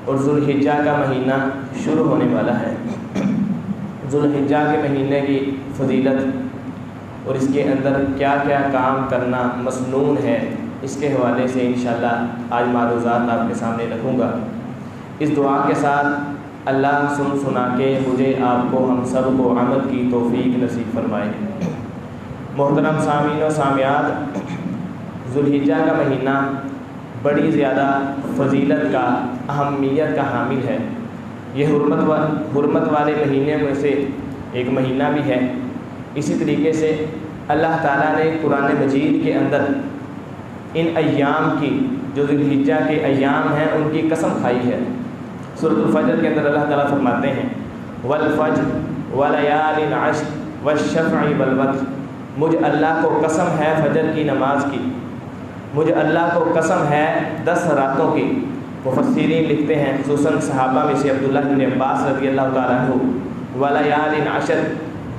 اور ذوالحجہ کا مہینہ شروع ہونے والا ہے۔ ذوالحجہ کے مہینے کی فضیلت اور اس کے اندر کیا کیا کام کرنا مسنون ہے، اس کے حوالے سے انشاءاللہ آج معروضات آپ کے سامنے رکھوں گا۔ اس دعا کے ساتھ اللہ سنا کے مجھے، آپ کو، ہم سب کو عمل کی توفیق نصیب فرمائے۔ محترم سامعین و سامعات، ذوالحجہ کا مہینہ بڑی زیادہ فضیلت کا، اہمیت کا حامل ہے۔ یہ حرمت والے مہینے میں سے ایک مہینہ بھی ہے۔ اسی طریقے سے اللہ تعالیٰ نے قرآن مجید کے اندر ان ایام کی، جو ذوالحجہ کے ایام ہیں، ان کی قسم کھائی ہے۔ سورۃ الفجر کے اندر اللہ تعالیٰ فرماتے ہیں والفجر ولیال عشر والشفع والوتر، مجھ اللہ کو قسم ہے فجر کی نماز کی، مجھ اللہ کو قسم ہے 10 راتوں کی۔ مفسرین لکھتے ہیں، خصوصاً صحابہ میں سے عبداللہ بن عباس رضی اللہ تعالیٰ عنہ، ولیال عشر،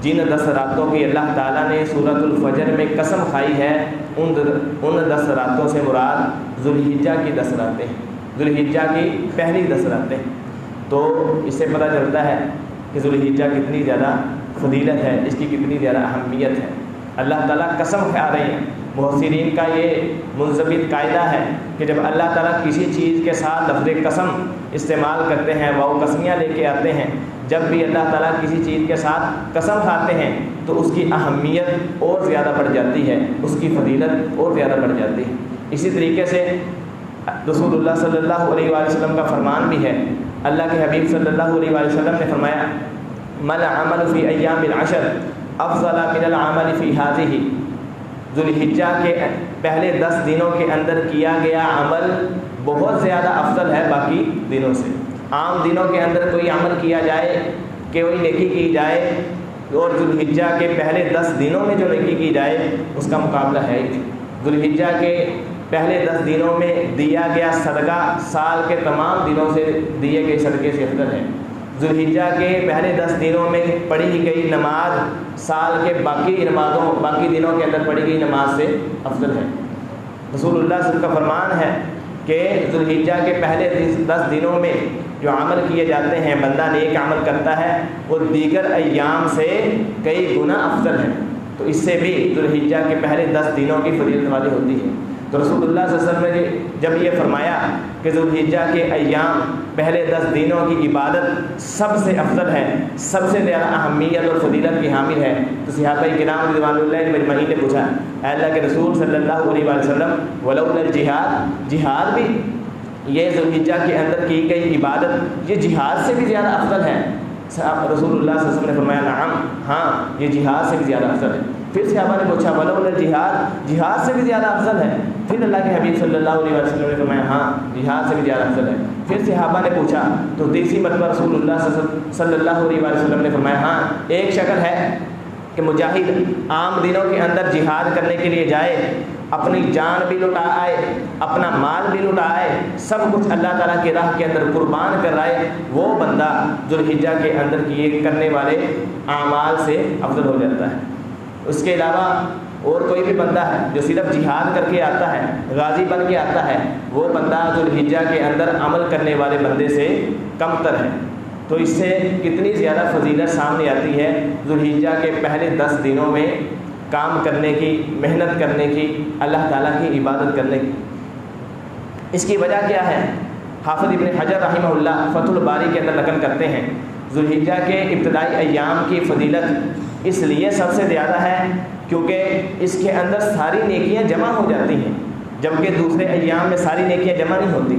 جن 10 راتوں کی اللہ تعالیٰ نے سورۃ الفجر میں قسم کھائی ہے، ان 10 راتوں سے مراد ذوالحجہ کی 10 راتیں ہیں، ذوالحجہ کی پہلی 10 راتیں۔ تو اس سے پتہ چلتا ہے کہ ذوالحجہ کتنی زیادہ فضیلت ہے، اس کی کتنی زیادہ اہمیت ہے۔ اللہ تعالیٰ قسم کھا رہے ہیں۔ محسرین کا یہ منضبط قاعدہ ہے کہ جب اللہ تعالیٰ کسی چیز کے ساتھ لفظ قسم استعمال کرتے ہیں، وہ قسمیاں لے کے آتے ہیں، جب بھی اللہ تعالیٰ کسی چیز کے ساتھ قسم کھاتے ہیں تو اس کی اہمیت اور زیادہ بڑھ جاتی ہے، اس کی فضیلت اور زیادہ بڑھ جاتی ہے۔ اسی طریقے سے رسول اللہ صلی اللہ علیہ وآلہ وسلم کا فرمان بھی ہے۔ اللہ کے حبیب صلی اللہ علیہ وآلہ وسلم نے فرمایا مَا الْعَمَلُ فِي أَيَّامِ الْعَشْرِ أَفْضَلَ مِنَ الْعَمَلِ فِي هَذِهِ، ذوالحجہ کے پہلے 10 دنوں کے اندر کیا گیا عمل بہت زیادہ افضل ہے باقی دنوں سے۔ عام دنوں کے اندر کوئی عمل کیا جائے، کوئی نیکی کی جائے، اور ذوالحجہ کے پہلے 10 دنوں میں جو نیکی کی جائے اس کا مقابلہ ہے ہی نہیں۔ ذوالحجہ کے پہلے 10 دنوں میں دیا گیا صدقہ سال کے تمام دنوں سے دیے گئے صدقے سے افضل ہے۔ ذوالحجہ کے پہلے 10 دنوں میں پڑھی گئی نماز سال کے باقی دنوں کے اندر پڑھی گئی نماز سے افضل ہے۔ رسول اللہ صلی اللہ علیہ وسلم کا فرمان ہے کہ ذوالحجہ کے پہلے 10 دنوں میں جو عمل کیے جاتے ہیں، بندہ نیک عمل کرتا ہے، وہ دیگر ایام سے کئی گنا افضل ہے۔ تو اس سے بھی ذوالحجہ کے پہلے 10 دنوں کی فضیلت والی ہوتی ہے۔ تو رسول اللہ صلی اللہ علیہ وسلم نے جب یہ فرمایا کہ ذوالحجہ کے ایام پہلے 10 دنوں کی عبادت سب سے افضل ہے، سب سے زیادہ اہمیت اور فضیلت کی حامل ہے، تو صحابہ کرام رضوان اللہ اجمعین نے پوچھا اے اللہ کے رسول صلی اللہ علیہ وآلہ وسلم ولولا الجہاد، جہاد بھی یہ ذوالحجہ کے اندر کی گئی عبادت یہ جہاد سے بھی زیادہ افضل ہے؟ رسول اللہ صلی اللہ علیہ وسلم نے فرمایا نعم، ہاں یہ جہاد سے بھی زیادہ افضل ہے۔ پھر صحابہ نے پوچھا ولولا الجہاد، جہاد سے بھی زیادہ افضل ہے؟ پھر اللہ کے حبیب صلی اللہ علیہ وسلم نے فرمایا ہاں جہاد سے بھی زیادہ افضل ہے۔ پھر صحابہ نے پوچھا تو تیسری مرتبہ رسول اللہ صلی اللہ علیہ وسلم نے فرمایا ہاں ایک شکل ہے کہ مجاہد عام دنوں کے اندر جہاد کرنے کے لیے جائے، اپنی جان بھی لٹا آئے، اپنا مال بھی لٹا آئے، سب کچھ اللہ تعالیٰ کی راہ کے اندر قربان کر آئے، وہ بندہ ذوالحجہ کے اندر کیے کرنے والے اعمال سے افضل ہو جاتا ہے۔ اس کے علاوہ اور کوئی بھی بندہ ہے جو صرف جہاد کر کے آتا ہے، غازی بن کے آتا ہے، وہ بندہ ذوالحجہ کے اندر عمل کرنے والے بندے سے کم تر ہے۔ تو اس سے کتنی زیادہ فضیلت سامنے آتی ہے ذوالحجہ کے پہلے 10 دنوں میں کام کرنے کی، محنت کرنے کی، اللہ تعالیٰ کی عبادت کرنے کی۔ اس کی وجہ کیا ہے؟ حافظ ابن حجر رحمہ اللہ فتح الباری کے اندر نقل کرتے ہیں ذوالحجہ کے ابتدائی ایام کی فضیلت اس لیے سب سے زیادہ ہے کیونکہ اس کے اندر ساری نیکیاں جمع ہو جاتی ہیں، جبکہ دوسرے ایام میں ساری نیکیاں جمع نہیں ہوتی۔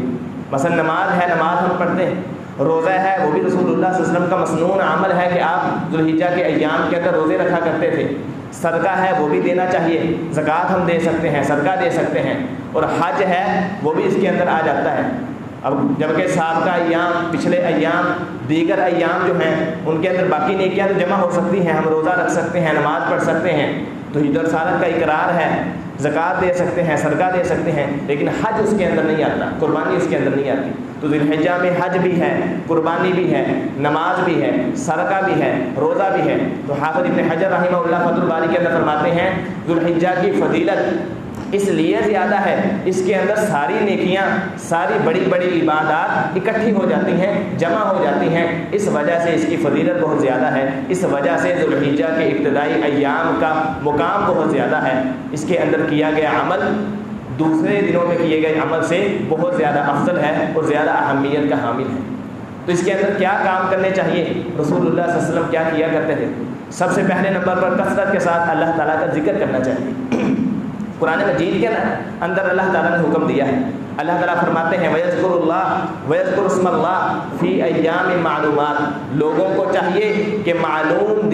مثلا نماز ہے، نماز ہم پڑھتے ہیں، روزہ ہے، وہ بھی رسول اللہ صلی اللہ علیہ وسلم کا مسنون عمل ہے کہ آپ ذوالحجہ کے ایام کے اندر روزے رکھا کرتے تھے۔ صدقہ ہے وہ بھی دینا چاہیے، زکوٰۃ ہم دے سکتے ہیں، صدقہ دے سکتے ہیں، اور حج ہے وہ بھی اس کے اندر آ جاتا ہے۔ اب جبکہ سابقہ ایام، پچھلے ایام، دیگر ایام جو ہیں ان کے اندر باقی نیکیاں تو جمع ہو سکتی ہیں، ہم روزہ رکھ سکتے ہیں، نماز پڑھ سکتے ہیں، توحید و رسالت کا اقرار ہے، زکوٰۃ دے سکتے ہیں، صدقہ دے سکتے ہیں، لیکن حج اس کے اندر نہیں آتا، قربانی اس کے اندر نہیں آتی۔ تو ذوالحجہ میں حج بھی ہے، قربانی بھی ہے، نماز بھی ہے، صدقہ بھی ہے، روزہ بھی ہے۔ تو حافظ ابن حجر رحمہ اللہ فتح الباری کے اندر فرماتے ہیں ذوالحجہ کی فضیلت اس لیے زیادہ ہے اس کے اندر ساری نیکیاں، ساری بڑی بڑی عبادات اکٹھی ہو جاتی ہیں، جمع ہو جاتی ہیں، اس وجہ سے اس کی فضیلت بہت زیادہ ہے، اس وجہ سے ذو الحجہ کے ابتدائی ایام کا مقام بہت زیادہ ہے، اس کے اندر کیا گیا عمل دوسرے دنوں میں کیے گئے عمل سے بہت زیادہ افضل ہے اور زیادہ اہمیت کا حامل ہے۔ تو اس کے اندر کیا کام کرنے چاہیے؟ رسول اللہ صلی اللہ علیہ وسلم کیا کیا کرتے تھے؟ سب سے پہلے نمبر پر کثرت کے ساتھ اللہ تعالیٰ کا ذکر کرنا چاہیے۔ قرآن مجید کے اندر اللہ تعالیٰ نے حکم دیا ہے، اللہ تعالیٰ فرماتے ہیں وَيَذْكُرُ اللَّهَ وَيَذْكُرُ اسْمَ اللَّهِ فِي أَيَّامٍ مَعْلُومَاتٍ، لوگوں کو چاہیے کہ معلوم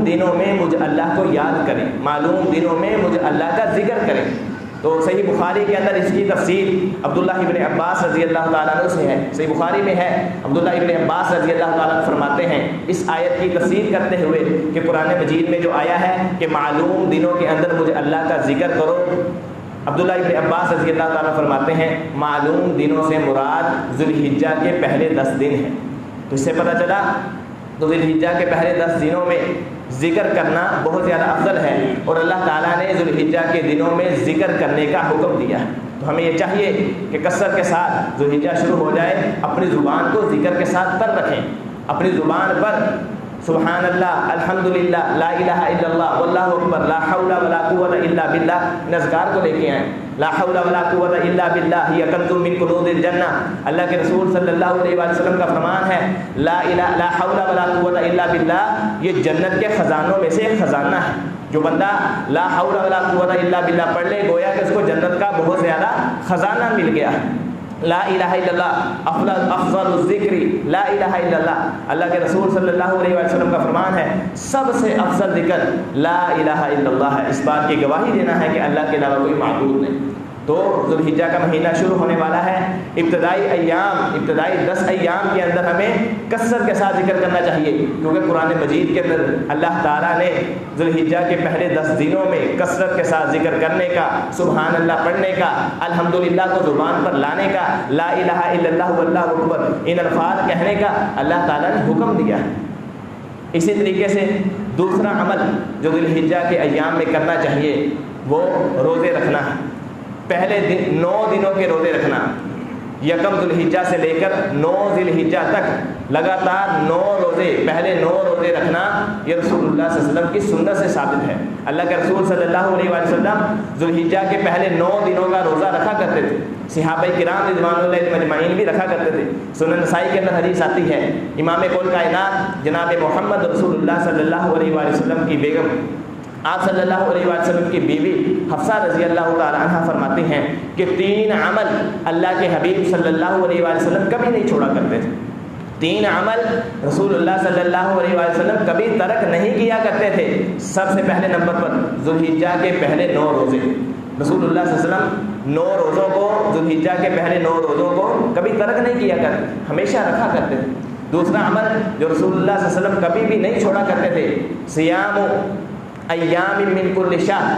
دنوں میں مجھ اللہ کو یاد کریں، معلوم دنوں میں مجھ اللہ کا ذکر کریں۔ تو صحیح بخاری کے اندر اس کی تفسیر عبداللہ ابن عباس رضی اللہ تعالیٰ عنہ سے ہے، صحیح بخاری میں ہے، عبداللہ ابن عباس رضی اللہ تعالیٰ عنہ فرماتے ہیں اس آیت کی تفسیر کرتے ہوئے کہ قرآن مجید میں جو آیا ہے کہ معلوم دنوں کے اندر مجھے اللہ کا ذکر کرو، عبداللہ ابن عباس رضی اللہ تعالیٰ فرماتے ہیں معلوم دنوں سے مراد ذو الحجہ کے پہلے 10 دن ہیں۔ تو اس سے پتہ چلا تو ذو الحجہ کے پہلے 10 دنوں میں ذکر کرنا بہت زیادہ افضل ہے، اور اللہ تعالیٰ نے ذو الحجہ کے دنوں میں ذکر کرنے کا حکم دیا ہے۔ تو ہمیں یہ چاہیے کہ کثرت کے ساتھ ذو الحجہ شروع ہو جائے، اپنی زبان کو ذکر کے ساتھ تر رکھیں، اپنی زبان پر سبحان اللہ، الحمدللہ، لا الہ الا اللہ، واللہ اکبر، لا حول ولا قوت الا باللہ، ان اذکار کو لے کے آئیں۔ لا حول ولا قوت الا باللہ ہی کنز من کنوز الجنہ، اللہ کے رسول صلی اللہ علیہ وسلم کا فرمان ہے لا حول ولا قوت الا باللہ یہ جنت کے خزانوں میں سے ایک خزانہ ہے۔ جو بندہ لا حول ولا قوت الا باللہ پڑھ لے گویا کہ اس کو جنت کا بہت زیادہ خزانہ مل گیا ہے۔ لا الہ الا اللہ افضل الذکر لا الہ الا اللہ، اللہ کے رسول صلی اللہ علیہ وسلم کا فرمان ہے سب سے افضل ذکر لا الہ الا اللہ ہے۔ اس بات کی گواہی دینا ہے کہ اللہ کے علاوہ کوئی معبود نہیں۔ تو ذو الحجہ کا مہینہ شروع ہونے والا ہے، ابتدائی 10 ایام کے اندر ہمیں کثرت کے ساتھ ذکر کرنا چاہیے، کیونکہ قرآن مجید کے اندر اللہ تعالیٰ نے ذو الحجہ کے پہلے 10 دنوں میں کثرت کے ساتھ ذکر کرنے کا، سبحان اللہ پڑھنے کا، الحمدللہ کو زبان پر لانے کا، لا الہ الا اللہ واللہ اکبر ان الفاظ کہنے کا اللہ تعالیٰ نے حکم دیا ہے۔ اسی طریقے سے دوسرا عمل جو ذو الحجہ کے ایام میں کرنا چاہیے وہ روزے رکھنا ہے۔ پہلے 9 دنوں کے روزے رکھنا، یکم ذو الحجہ سے لے کر 9 ذی الحجہ تک لگاتار 9 روزے، پہلے 9 روزے رکھنا یہ رسول اللہ صلی اللہ علیہ وسلم کی سنت سے ثابت ہے۔ اللہ کے رسول صلی اللہ علیہ وسلم ذو الحجہ کے پہلے 9 دنوں کا روزہ رکھا کرتے تھے، صحابہ کرام رضوان اللہ اجمعین بھی رکھا کرتے تھے۔ سنن نسائی کے اندر حدیث آتی ہے امام کل کائنات جناب محمد رسول اللہ صلی اللہ علیہ وسلم کی بیگم آپ صلی اللہ علیہ وسلم کی بیوی حفصہ رضی اللہ تعالی عنہ فرماتی ہیں کہ 3 عمل اللہ کے حبیب صلی اللہ علیہ وسلم کبھی نہیں چھوڑا کرتے تھے۔ 3 عمل رسول اللہ صلی اللہ علیہ وسلم کبھی ترک نہیں کیا کرتے تھے۔ سب سے پہلے نمبر پر ذو الحجہ کے پہلے 9 روزے، رسول اللہ صلی اللہ علیہ وسلم 9 روزوں کو، ذو الحجہ کے پہلے 9 روزوں کو کبھی ترک نہیں کیا کرتے، ہمیشہ رکھا کرتے تھے۔ دوسرا عمل جو رسول اللہ صلی اللہ علیہ وسلم کبھی بھی نہیں چھوڑا کرتے تھے، صیام ایام من کل شہر،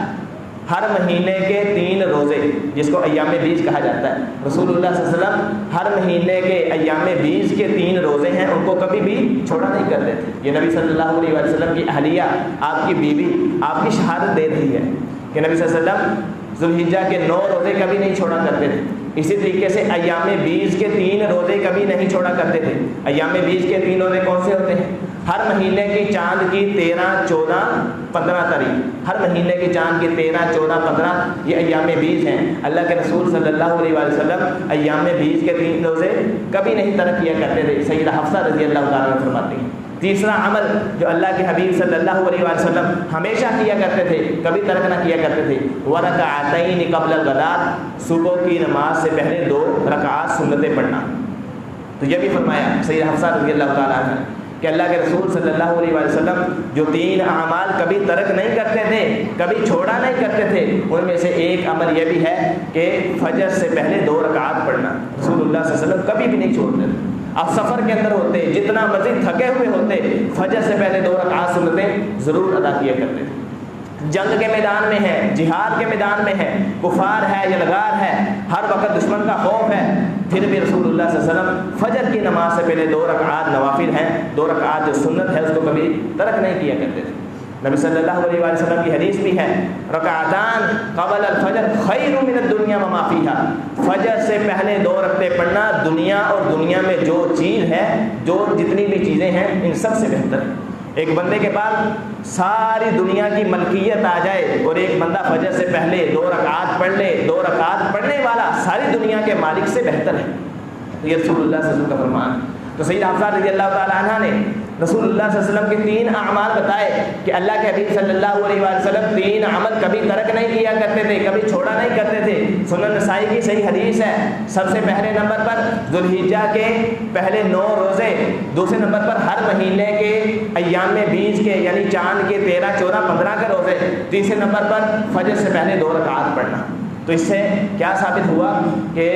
ہر مہینے کے 3 روزے جس کو ایام بیج کہا جاتا ہے، رسول اللہ صلی اللہ علیہ وسلم ہر مہینے کے ایام بیج کے 3 روزے ہیں ان کو کبھی بھی چھوڑا نہیں کرتے تھے۔ یہ نبی صلی اللہ علیہ وسلم کی اہلیہ، آپ کی بیوی آپ کی شہادت دے رہی ہے کہ نبی صلی اللہ علیہ وسلم ذو الحجہ کے 9 روزے کبھی نہیں چھوڑا کرتے تھے۔ اسی طریقے سے ایام بیج کے 3 روزے کبھی نہیں چھوڑا کرتے تھے۔ ایام بیج کے 3 روزے کون سے ہوتے ہیں؟ ہر مہینے کی چاند کی 13، 14، 15 تاریخ، ہر مہینے کی چاند کی 13، 14، 15 یہ ایام بیج ہیں۔ اللہ کے رسول صلی اللہ علیہ وسلم ایام بیج کے 3 روزے کبھی نہیں ترک کیا کرتے تھے، سیدہ حفصہ رضی اللہ تعالیٰ عنہ فرماتی ہیں۔ تیسرا عمل جو اللہ کے حبیب صلی اللہ علیہ وسلم ہمیشہ کیا کرتے تھے، کبھی ترک نہ کیا کرتے تھے، وَرَكَعَتَيْنِ قَبْلَ الْغَدَاةِ، صبح کی نماز سے پہلے 2 رکعات سنتیں پڑھنا۔ تو یہ بھی فرمایا سیدہ حفصہ رضی اللہ تعالیٰ عنہ کہ اللہ کے رسول صلی اللہ علیہ وسلم جو 3 اعمال کبھی ترک نہیں کرتے تھے، کبھی چھوڑا نہیں کرتے تھے، ان میں سے ایک عمل یہ بھی ہے کہ فجر سے پہلے 2 رکعات پڑھنا۔ رسول اللہ صلی اللہ علیہ وسلم کبھی بھی نہیں چھوڑتے تھے۔ آپ سفر کے اندر ہوتے، جتنا مزید تھکے ہوئے ہوتے، فجر سے پہلے 2 رکعات سنتیں ضرور ادا کیا کرتے تھے۔ جنگ کے میدان میں ہے، جہاد کے میدان میں ہے، کفار ہے، یلغار ہے، ہر وقت دشمن کا خوف ہے، پھر بھی رسول اللہ صلی اللہ علیہ وسلم فجر کی نماز سے پہلے 2 رکعات نوافل ہیں، 2 رکعات جو سنت ہے اس کو کبھی ترک نہیں کیا کرتے تھے۔ نبی صلی اللہ علیہ وآلہ وسلم کی حدیث بھی ہے، رکعتان قبل الفجر خیر من الدنیا وما فیہا، فجر سے پہلے 2 رکعتیں پڑھنا دنیا اور دنیا میں جو چیز ہے، جو جتنی بھی چیزیں ہیں، ان سب سے بہتر ہے۔ ایک بندے کے پاس ساری دنیا کی ملکیت آ جائے اور ایک بندہ فجر سے پہلے 2 رکعات پڑھ لے، 2 رکعات پڑھنے والا ساری دنیا کے مالک سے بہتر ہے۔ یہ رسول اللہ صلی اللہ علیہ وسلم کا فرمان۔ تو سیدہ حفصہ رضی اللہ تعالیٰ عنہ نے رسول اللہ صلی اللہ علیہ وسلم کے 3 اعمال بتائے کہ اللہ کے حبیب صلی اللہ علیہ وآلہ وسلم 3 عمل کبھی ترک نہیں کیا کرتے تھے، کبھی چھوڑا نہیں کرتے تھے۔ سنن نسائی کی صحیح حدیث ہے، سب سے پہلے نمبر پر ذوالحجہ کے پہلے 9 روزے، دوسرے نمبر پر ہر مہینے کے ایام بیج کے یعنی چاند کے 13، 14، 15 کے روزے، تیسرے نمبر پر فجر سے پہلے 2 رکعات پڑھنا۔ تو اس سے کیا ثابت ہوا کہ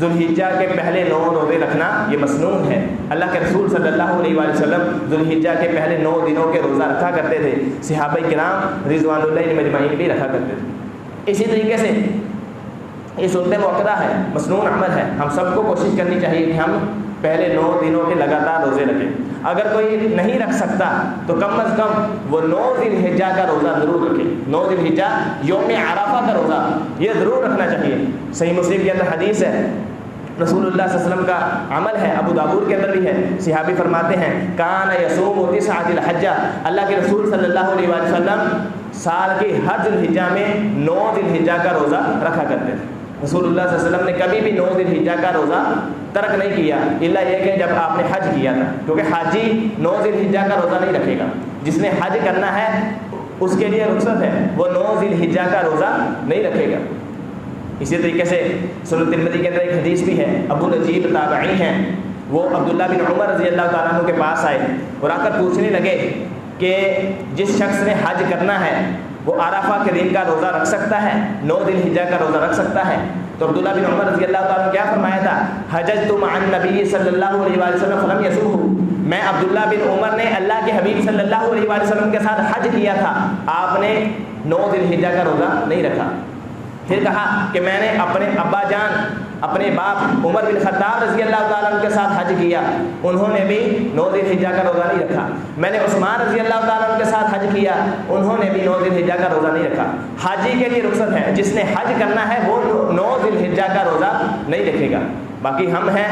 ذوالحجہ کے پہلے 9 روزے رکھنا یہ مسنون ہے۔ اللہ کے رسول صلی اللہ علیہ وآلہ وسلم ذوالحجہ کے پہلے 9 دنوں کے روزہ رکھا کرتے تھے، صحابہ کرام رضوان اللہ مجمعین بھی رکھا کرتے تھے۔ اسی طریقے سے یہ سنت موقدہ ہے، مسنون عمل ہے، ہم سب کو کوشش کرنی چاہیے کہ ہم پہلے 9 دنوں کے لگاتار روزے رکھیں۔ اگر کوئی نہیں رکھ سکتا تو کم از کم وہ 9 ذی الحجہ کا روزہ ضرور رکھے۔ 9 ذی الحجہ یوم عرفہ کا روزہ یہ ضرور رکھنا چاہیے۔ صحیح مسلم کے اندر حدیث ہے، رسول اللہ صلی اللہ علیہ وسلم کا عمل ہے، ابو داؤد کے اندر بھی ہے، صحابی فرماتے ہیں کان یصوم 9 ذی الحجہ، اللہ کے رسول صلی اللہ علیہ وآلہ وسلم سال کے ہر ذی الحجہ میں 9 ذی الحجہ کا روزہ رکھا کرتے تھے۔ رسول اللہ صلی اللہ علیہ وسلم نے کبھی بھی 9 ذی الحجہ کا روزہ ترک نہیں کیا، الا یہ کہ جب آپ نے حج کیا تھا، کیونکہ حاجی 9 ذی الحجہ کا روزہ نہیں رکھے گا۔ جس نے حج کرنا ہے اس کے لیے رخصت ہے، وہ 9 ذی الحجہ کا روزہ نہیں رکھے گا۔ اسی طریقے سے سنن ترمذی کے اندر ایک حدیث بھی ہے، ابو نجیب تابعی ہیں، وہ عبداللہ بن عمر رضی اللہ تعالیٰ عنہ کے پاس آئے اور آ کر پوچھنے لگے کہ جس شخص نے حج کرنا ہے وہ عرفہ کے دن کا روزہ رکھ سکتا ہے، 9 ذی الحجہ کا روزہ رکھ سکتا ہے؟ تو عبداللہ بن عمر رضی اللہ تعالیٰ عنہ کیا فرمایا تھا، حججت مع النبی صلی اللہ علیہ وآلہ وسلم فلم یصمہ، میں عبداللہ بن عمر نے اللہ کے حبیب صلی اللہ علیہ وآلہ وسلم کے ساتھ حج کیا تھا، آپ نے 9 ذی الحجہ کا روزہ نہیں رکھا۔ پھر کہا کہ میں نے اپنے ابا جان، اپنے باپ عمر بن خطاب رضی اللہ تعالیٰ عنہ کے ساتھ حج کیا، انہوں نے بھی 9 ذی الحجہ کا روزہ نہیں رکھا۔ میں نے عثمان رضی اللہ تعالیٰ عنہ کے ساتھ حج کیا، انہوں نے بھی 9 ذی الحجہ کا روزہ نہیں رکھا۔ حاجی کے لیے رخصت ہے، جس نے حج کرنا ہے وہ 9 ذی الحجہ کا روزہ نہیں رکھے گا۔ باقی ہم ہیں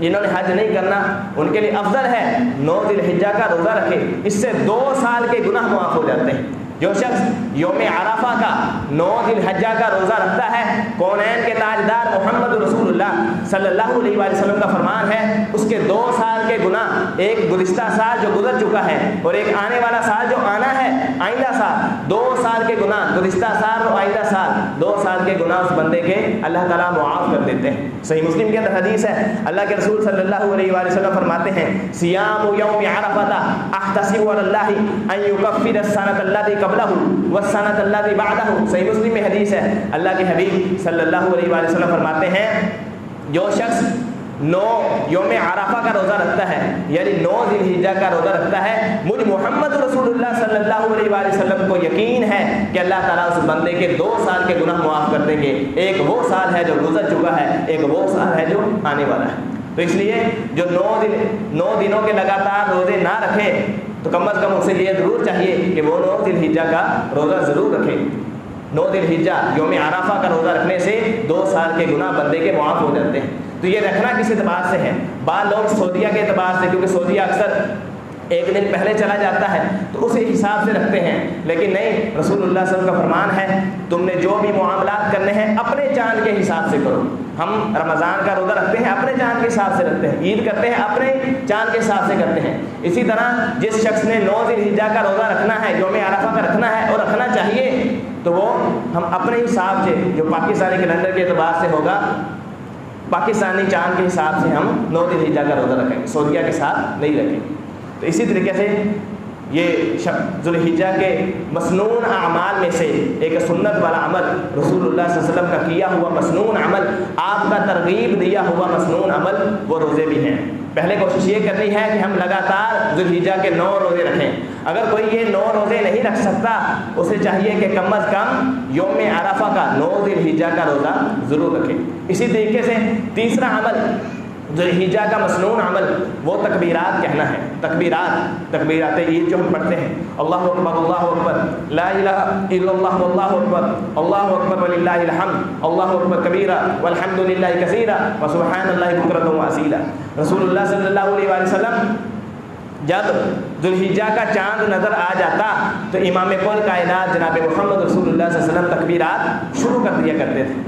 جنہوں نے حج نہیں کرنا، ان کے لیے افضل ہے 9 ذی الحجہ کا روزہ رکھے، اس سے 2 سال کے گناہ معاف ہو جاتے ہیں۔ جو شخص یوم عرفہ کا 9 ذی الحجہ کا روزہ رکھتا ہے، کونین کے تاجدار محمد رسول اللہ صلی اللہ علیہ وآلہ وسلم کا فرمان ہے، اس کے 2 سال کے گناہ، ایک گزشتہ سال جو گزر چکا ہے اور ایک آنے والا سال جو آنا ہے، آئندہ سال، 2 سال کے گناہ، گزشتہ سال اور آئندہ سال، 2 سال کے گناہ اس بندے کے اللہ تعالیٰ معاف کر دیتے ہیں۔ صحیح مسلم کے اندر حدیث ہے، اللہ کے رسول صلی اللہ علیہ وآلہ وسلم فرماتے ہیں صیام یوم عرفہ احتسب علی اللہ ان یکفر السنۃ التي قبلہ والسنۃ التي بعدہ۔ صحیح مسلم میں حدیث ہے، اللہ کے حبیب صلی اللہ علیہ وآلہ وسلم فرماتے ہیں جو شخص 9 یوم عرفہ کا روزہ رکھتا ہے، یعنی 9 ذی الحجہ کا روزہ رکھتا ہے، مجھ محمد رسول اللہ صلی اللہ علیہ وآلہ وسلم کو یقین ہے کہ اللہ تعالیٰ اس بندے کے 2 سال کے گناہ معاف کر دیں گے۔ ایک وہ سال ہے جو گزر چکا ہے، ایک وہ سال ہے جو آنے والا ہے۔ تو اس لیے جو 9 دنوں کے لگاتار روزے نہ رکھے تو کم از کم اسے یہ ضرور چاہیے کہ وہ 9 ذی الحجہ کا روزہ ضرور رکھے۔ 9 ذی الحجہ یوم عرفہ کا روزہ رکھنے سے 2 سال کے گناہ بندے کے معاف ہو جاتے ہیں۔ تو یہ رکھنا کس اعتبار سے ہے؟ بعض لوگ سعودیہ کے اعتبار سے، کیونکہ سعودیہ اکثر ایک دن پہلے چلا جاتا ہے تو اسی حساب سے رکھتے ہیں، لیکن نہیں، رسول اللہ صلی اللہ علیہ وسلم کا فرمان ہے تم نے جو بھی معاملات کرنے ہیں اپنے چاند کے حساب سے کرو۔ ہم رمضان کا روزہ رکھتے ہیں اپنے چاند کے حساب سے رکھتے ہیں، عید کرتے ہیں اپنے چاند کے حساب سے کرتے ہیں۔ اسی طرح جس شخص نے 9 ذی الحجہ کا روزہ رکھنا ہے، یوم عرفہ کا رکھنا ہے اور رکھنا چاہیے، تو وہ ہم اپنے حساب سے جو پاکستانی کیلنڈر کے اعتبار سے ہوگا، پاکستانی چاند کے حساب سے ہم 9 ذی الحجہ کا روزہ رکھیں گے، سعودیہ کے ساتھ نہیں رکھیں گے۔ تو اسی طریقے سے یہ ذوالحجہ کے مسنون اعمال میں سے ایک سنت والا عمل، رسول اللہ صلی اللہ علیہ وسلم کا کیا ہوا مسنون عمل، آپ کا ترغیب دیا ہوا مسنون عمل، وہ روزے بھی ہیں۔ پہلے کوشش یہ کرنی ہے کہ ہم لگاتار ذوالحجہ کے 9 روزے رکھیں۔ اگر کوئی یہ 9 روزے نہیں رکھ سکتا، اسے چاہیے کہ کم از کم یوم عرفہ کا 9 ذی الحجہ کا روزہ ضرور رکھے۔ اسی طریقے سے تیسرا عمل ذوالحجہ کا مسنون عمل وہ تکبیرات کہنا ہے. تکبیرات عید جو ہم پڑھتے ہیں، اللہ اکبر اللہ اکبر، لا الہ الا اللہ واللہ اکبر، اللہ اکبر وللہ الحمد، اللہ اکبر کبیرہ والحمد للہ کثیرہ وسبحان اللہ بکرۃ واصیلا. رسول اللہ صلی اللہ علیہ وآلہ وسلم جب ذوالحجہ کا چاند نظر آ جاتا تو امام کل کائنات جناب محمد رسول اللہ صلی اللہ علیہ وسلم تکبیرات شروع کر دیا کرتے تھے،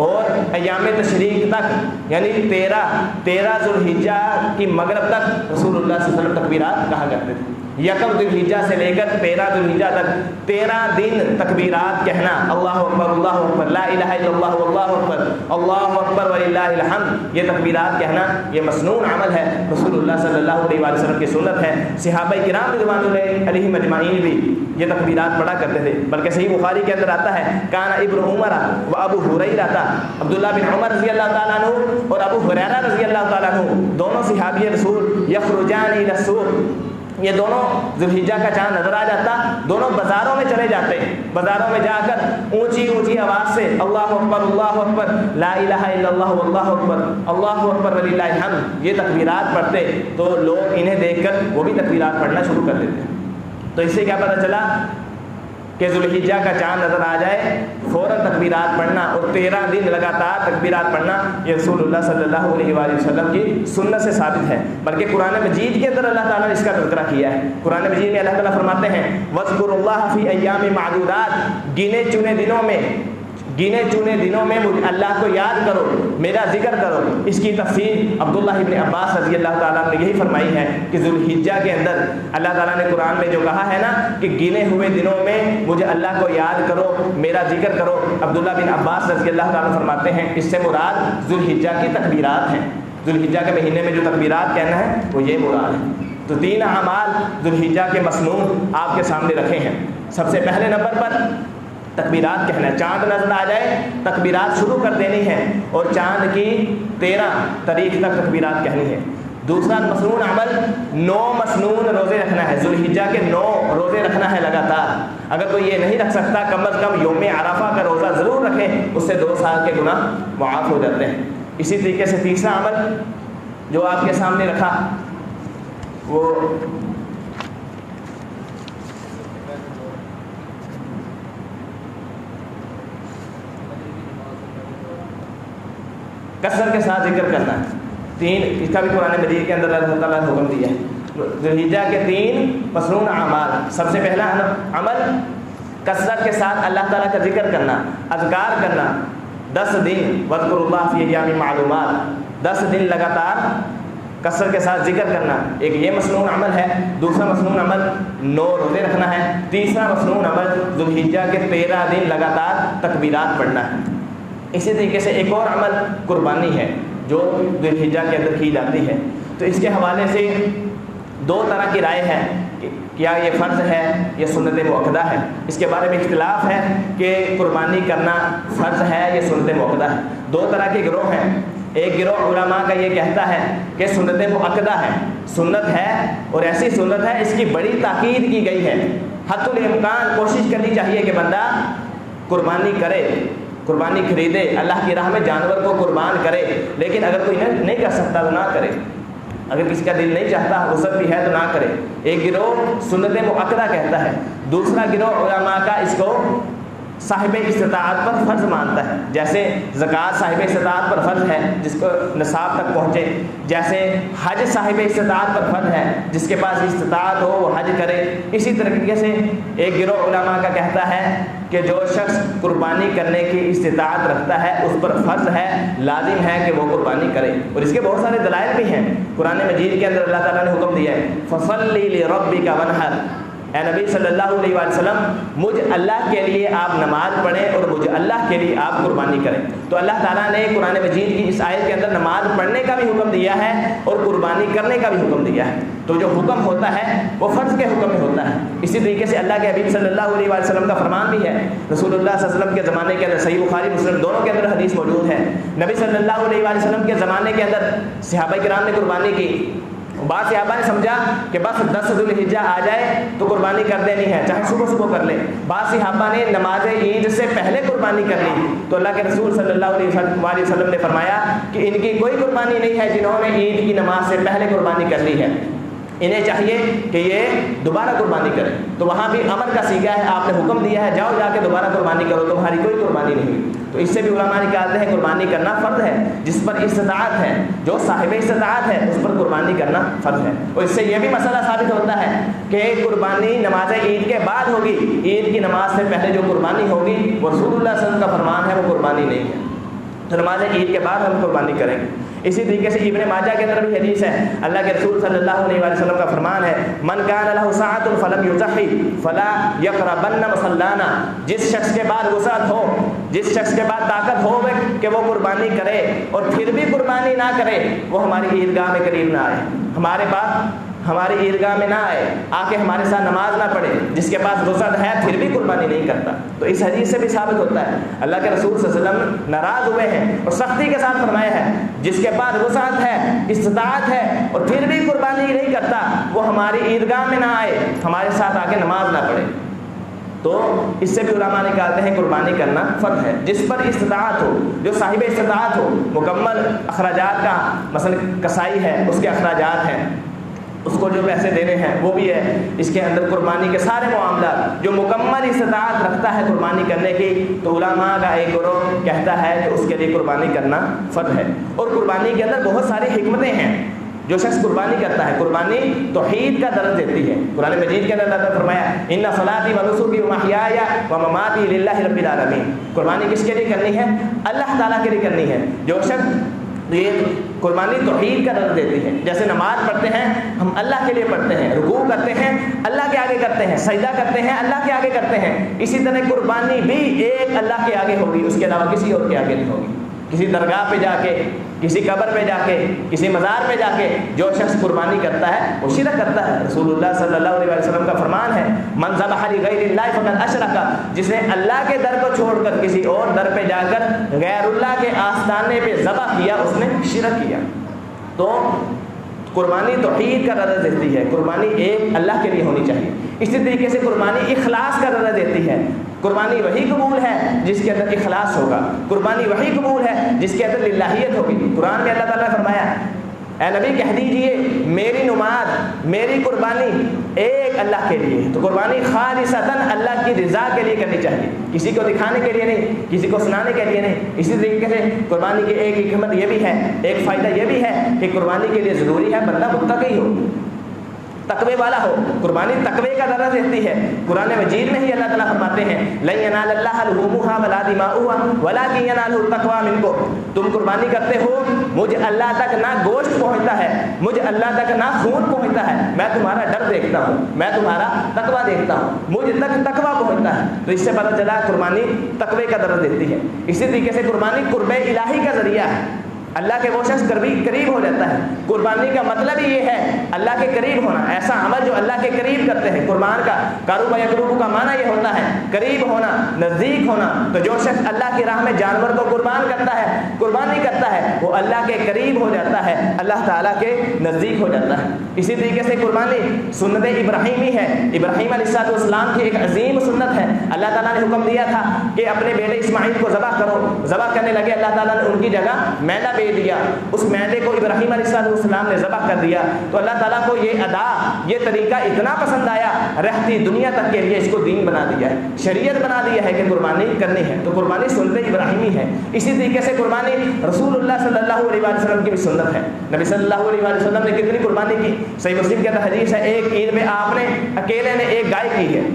اور ایام تشریق تک یعنی 13 ذوالحجہ کی مغرب تک رسول اللہ صلی اللہ علیہ وسلم تکبیرات کہا کرتے تھے. یکم ذوالحجہ سے لے کر 13 ذوالحجہ تک 13 دن تکبیرات کہنا، اللہ اکبر لا الہ الا اللہ واللہ اکبر، اللہ اکبر وللہ الحمد، یہ تکبیرات کہنا یہ مسنون عمل ہے، رسول اللہ صلی اللہ علیہ وآلہ وسلم کی سنت ہے. صحابہ کرام رضوان اللہ علیہم اجمعین بھی یہ تکبیرات پڑھا کرتے تھے، بلکہ صحیح بخاری کے اندر آتا ہے کان ابن عمر و ابو ہریرہ، عبداللہ بن عمر رضی اللہ تعالیٰ عنہ اور ابو ہریرہ رضی اللہ تعالیٰ عنہ دونوں صحابی رسول یخرجان الی السوق، یہ دونوں ذوالحجہ کا چاند نظر آ جاتا دونوں بازاروں میں چلے جاتے، بازاروں میں جا کر اونچی آواز سے اللہ اکبر لا الہ الا اللہ واللہ اکبر، اللہ اکبر وللہ الحمد یہ تکبیرات پڑھتے، تو لوگ انہیں دیکھ کر وہ بھی تکبیرات پڑھنا شروع کر دیتے. تو اس سے کیا پتہ چلا کہ ذوالحجہ کا چاند نظر آ جائے فوراً تکبیرات پڑھنا اور 13 دن لگاتار تکبیرات پڑھنا یہ رسول اللہ صلی اللہ علیہ وآلہ وسلم کی سنت سے ثابت ہے. بلکہ قرآن مجید کے اندر اللہ تعالیٰ نے اس کا تذکرہ کیا ہے. قرآن مجید میں اللہ تعالیٰ فرماتے ہیں وَاذْكُرُوا اللَّهَ فِي أَيَّامٍ مَعْدُودَاتٍ، گنے چنے دنوں میں مجھے اللہ کو یاد کرو، میرا ذکر کرو. اس کی تفسیر عبداللہ ابن عباس رضی اللہ تعالیٰ نے یہی فرمائی ہے کہ ذوالحجہ کے اندر اللہ تعالیٰ نے قرآن میں جو کہا ہے نا کہ گنے ہوئے دنوں میں مجھے اللہ کو یاد کرو، میرا ذکر کرو، عبداللہ بن عباس رضی اللہ تعالیٰ فرماتے ہیں اس سے مراد ذوالحجہ کی تکبیرات ہیں. ذوالحجہ کے مہینے میں جو تکبیرات کہنا ہے وہ یہ مراد ہے. تو 3 اعمال ذوالحجہ کے مسنون آپ کے سامنے رکھے ہیں. سب سے پہلے نمبر پر تکبیرات کہنا ہے، چاند نظر آ جائے تکبیرات شروع کر دینی ہے اور چاند کی 13 تاریخ تک تکبیرات کہنی ہے. دوسرا مسنون عمل 9 مسنون روزے رکھنا ہے، ذوالحجہ کے 9 روزے رکھنا ہے لگاتار. اگر کوئی یہ نہیں رکھ سکتا کم از کم یوم عرفہ کا روزہ ضرور رکھیں، اس سے 2 سال کے گناہ معاف ہو جاتے ہیں. اسی طریقے سے تیسرا عمل جو آپ کے سامنے رکھا وہ کثرت کے ساتھ ذکر کرنا ہے. 3 اس کا بھی قرآن مجید کے اندر اللہ تعالیٰ نے حکم دیا ہے. ذوالحجہ کے 3 مسنون اعمال. سب سے پہلا عمل کثرت کے ساتھ اللہ تعالیٰ کا ذکر کرنا، اذکار کرنا. 10 دن واذکروا اللہ فی ایام معلومات، 10 دن لگاتار کثرت کے ساتھ ذکر کرنا. ایک یہ مسنون عمل ہے. دوسرا مسنون عمل 9 روزے رکھنا ہے. تیسرا مسنون عمل ذوالحجہ کے 13 دن لگاتار تکبیرات پڑھنا ہے. اسی طریقے سے ایک اور عمل قربانی ہے جو ذوالحجہ کے اندر کی جاتی ہے. تو اس کے حوالے سے 2 طرح کی رائے ہے کہ کیا یہ فرض ہے یا سنت مؤکدہ ہے. اس کے بارے میں اختلاف ہے کہ قربانی کرنا فرض ہے یا سنت مؤکدہ ہے. 2 طرح کے گروہ ہیں. ایک گروہ علماء کا یہ کہتا ہے کہ سنت مؤکدہ ہے، سنت ہے اور ایسی سنت ہے اس کی بڑی تاکید کی گئی ہے. حتی الامکان کوشش کرنی چاہیے کہ بندہ قربانی کرے، قربانی خریدے، اللہ کی راہ میں جانور کو قربان کرے. لیکن اگر کوئی نہیں کر سکتا تو نہ کرے، اگر کسی کا دل نہیں چاہتا وسعت بھی ہے تو نہ کرے. ایک گروہ سنت مؤکدہ کہتا ہے. دوسرا گروہ علماء کا اس کو صاحب استطاعت پر فرض مانتا ہے. جیسے زکوٰۃ صاحب استطاعت پر فرض ہے جس کو نصاب تک پہنچے، جیسے حج صاحب استطاعت پر فرض ہے جس کے پاس استطاعت ہو وہ حج کرے. اسی طریقے سے ایک گروہ علماء کا کہتا ہے کہ جو شخص قربانی کرنے کی استطاعت رکھتا ہے اس پر فرض ہے، لازم ہے کہ وہ قربانی کرے. اور اس کے بہت سارے دلائل بھی ہیں. قرآن مجید کے اندر اللہ تعالیٰ نے حکم دیا ہے فَصَلِّ لِرَبِّكَ وَانْحَرْ، اے نبی صلی اللہ علیہ وآلہ وسلم مجھ اللہ کے لیے آپ نماز پڑھیں اور مجھ اللہ کے لیے آپ قربانی کریں. تو اللہ تعالیٰ نے قرآن مجید کی اس آیت کے اندر نماز پڑھنے کا بھی حکم دیا ہے اور قربانی کرنے کا بھی حکم دیا ہے. تو جو حکم ہوتا ہے وہ فرض کے حکم میں ہوتا ہے. اسی طریقے سے اللہ کے حبیب صلی اللہ علیہ وآلہ وسلم کا فرمان بھی ہے. رسول اللہ صلی اللہ علیہ وسلم کے زمانے کے اندر صحیح بخاری مسلم دونوں کے اندر حدیث موجود ہے. نبی صلی اللہ علیہ وآلہ وسلم کے زمانے کے اندر صحابہ کرام نے قربانی کی بعض صحابہ نے سمجھا کہ بس 10 ذوالحجہ آ جائے تو قربانی کر دینی ہے، چاہے صبح صبح کر لے۔ بعض صحابہ نے نماز عید سے پہلے قربانی کر لی، تو اللہ کے رسول صلی اللہ علیہ وسلم نے فرمایا کہ ان کی کوئی قربانی نہیں ہے جنہوں نے عید کی نماز سے پہلے قربانی کر لی ہے، انہیں چاہیے کہ یہ دوبارہ قربانی کریں۔ تو وہاں بھی امر کا سیغہ ہے، آپ نے حکم دیا ہے جاؤ جا کے دوبارہ قربانی کرو، تمہاری کوئی قربانی نہیں ہوئی۔ تو اس سے بھی علماء نکالتے ہیں قربانی کرنا فرض ہے، جس پر استطاعت ہے، جو صاحب استطاعت ہے اس پر قربانی کرنا فرض ہے۔ اور اس سے یہ بھی مسئلہ ثابت ہوتا ہے کہ قربانی نماز عید کے بعد ہوگی، عید کی نماز سے پہلے جو قربانی ہوگی وہ رسول اللہ صلی اللہ علیہ وسلم کا فرمان ہے، وہ قربانی نہیں ہے۔ تو نماز عید کے بعد ہم قربانی کریں گے۔ اسی طریقے سے ابن ماجہ کے اندر بھی حدیث ہے، اللہ کے رسول صلی اللہ علیہ وسلم کا فرمان ہے، من کان لہ ساعۃ فلم یضحی فلا یقربن مصلانا، جس شخص کے بعد وسعت ہو، جس شخص کے بعد طاقت ہو کہ وہ قربانی کرے اور پھر بھی قربانی نہ کرے، وہ ہماری عیدگاہ میں قریب نہ آئے، ہمارے پاس ہماری عیدگاہ میں نہ آئے، آ کے ہمارے ساتھ نماز نہ پڑھے، جس کے پاس وسعت ہے پھر بھی قربانی نہیں کرتا۔ تو اس حدیث سے بھی ثابت ہوتا ہے اللہ کے رسول صلی اللہ علیہ وسلم ناراض ہوئے ہیں اور سختی کے ساتھ فرمایا ہے، جس کے پاس وسعت ہے، استطاعت ہے اور پھر بھی قربانی نہیں کرتا، وہ ہماری عیدگاہ میں نہ آئے، ہمارے ساتھ آ کے نماز نہ پڑھے۔ تو اس سے بھی علماء نکالتے ہیں قربانی کرنا فرض ہے، جس پر استطاعت ہو، جو صاحب استطاعت ہو، مکمل اخراجات کا، مثلا کسائی ہے اس کے اخراجات ہیں، اس کو جو پیسے دینے ہیں وہ بھی ہے، اس کے اندر قربانی کے سارے معاملات، جو مکمل استطاعت رکھتا ہے قربانی کرنے کی، تو علماء کا ایک گروہ کہتا ہے کہ اس کے لیے قربانی کرنا فرض ہے۔ اور قربانی کے اندر بہت ساری حکمتیں ہیں، جو شخص قربانی کرتا ہے، قربانی توحید کا درس دیتی ہے۔ قرآن مجید کے اندر اللہ تعالیٰ نے فرمایا ان صلاتی و نسکی و محیای و مماتی للہ رب العالمین، قربانی کس کے لیے کرنی ہے؟ اللہ تعالیٰ کے لیے کرنی ہے۔ جو شخص یہ قربانی توحید کا درس دیتی ہے، جیسے نماز پڑھتے ہیں ہم اللہ کے لیے پڑھتے ہیں، رکوع کرتے ہیں اللہ کے آگے کرتے ہیں، سجدہ کرتے ہیں اللہ کے آگے کرتے ہیں، اسی طرح قربانی بھی ایک اللہ کے آگے ہوگی، اس کے علاوہ کسی اور کے آگے نہیں ہوگی۔ کسی درگاہ پہ جا کے، کسی قبر پہ جا کے، کسی مزار پہ جا کے جو شخص قربانی کرتا ہے وہ شرک کرتا ہے۔ رسول اللہ صلی اللہ علیہ وسلم کا فرمان ہے من ذبح لغیر اللہ فقد اشرک، جس نے اللہ کے در کو چھوڑ کر کسی اور در پہ جا کر غیر اللہ کے آستانے پہ ذبح کیا، اس نے شرک کیا۔ تو قربانی توحید کا درجہ دیتی ہے، قربانی ایک اللہ کے لیے ہونی چاہیے۔ اسی طریقے سے قربانی اخلاص کا درجہ دیتی ہے، قربانی وہی قبول ہے جس کے اندر اخلاص ہوگا، قربانی وہی قبول ہے جس کے اندر للہیت ہوگی۔ قرآن میں اللہ تعالیٰ نے فرمایا اے نبی کہہ دیجئے میری نماز، میری قربانی ایک اللہ کے لیے، تو قربانی خالصتاً اللہ کی رضا کے لیے کرنی چاہیے، کسی کو دکھانے کے لیے نہیں، کسی کو سنانے کے لیے نہیں۔ اسی طریقے سے قربانی کی ایک حکمت یہ بھی ہے، ایک فائدہ یہ بھی ہے کہ قربانی کے لیے ضروری ہے بندہ متقی ہو، تقوی والا ہو۔ قربانی تقوی کا درجہ دیتی ہے۔ قرآن مجید میں ہی اللہ تعالیٰ فرماتے ہیں لن ینال اللہ لحومها ولا دماؤها ولکن ینالہ التقوی منکم، تم قربانی کرتے ہو، مجھے اللہ تک نہ گوشت پہنچتا ہے، مجھے اللہ تک نہ خون پہنچتا ہے، میں تمہارا ڈر دیکھتا ہوں، میں تمہارا تقوی دیکھتا ہوں، مجھے تک تقوی پہنچتا ہے۔ تو اس سے پتہ چلا قربانی تقوی کا درجہ دیتی ہے۔ اسی طریقے سے قربانی قرب الہی کا ذریعہ ہے، اللہ کے وہ شخص قریب ہو جاتا ہے۔ قربانی کا مطلب ہی یہ ہے اللہ کے قریب ہونا، ایسا عمل جو اللہ کے قریب کرتے ہیں۔ قربان کا قرب یقرب کا معنی یہ ہوتا ہے قریب ہونا، نزدیک ہونا۔ تو جو شخص اللہ کی راہ میں جانور کو قربان کرتا ہے، قربانی کرتا ہے، وہ اللہ کے قریب ہو جاتا ہے، اللہ تعالیٰ کے نزدیک ہو جاتا ہے۔ اسی طریقے سے قربانی سنت ابراہیمی ہے، ابراہیم علیہ السلام کی ایک عظیم سنت ہے۔ اللہ تعالیٰ نے حکم دیا تھا کہ اپنے بیٹے اسماعیل کو ذبح کرو، ذبح کرنے لگے، اللہ تعالیٰ نے ان کی جگہ میلہ دیا، اس میلے کو ابراہیم علیہ السلام نے ذبح کر دیا۔ تو اللہ تعالیٰ کو یہ ادا، یہ طریقہ اتنا پسند آیا، رہتی دنیا تک کے لیے اس کو دین بنا دیا ہے، شریعت بنا دیا ہے کہ قربانی کرنی ہے۔ تو قربانی سنت ابراہیمی ہے۔ اسی طریقے سے قربانی رسول اللہ صلی اللہ علیہ وسلم کی بھی سنت ہے۔ نبی صلی اللہ علیہ وسلم نے کتنی قربانی کی؟ صحیح مسلم کے اندر حدیث ہے ایک عید میں آپ نے اکیلے نے ایک گائے کی ہے،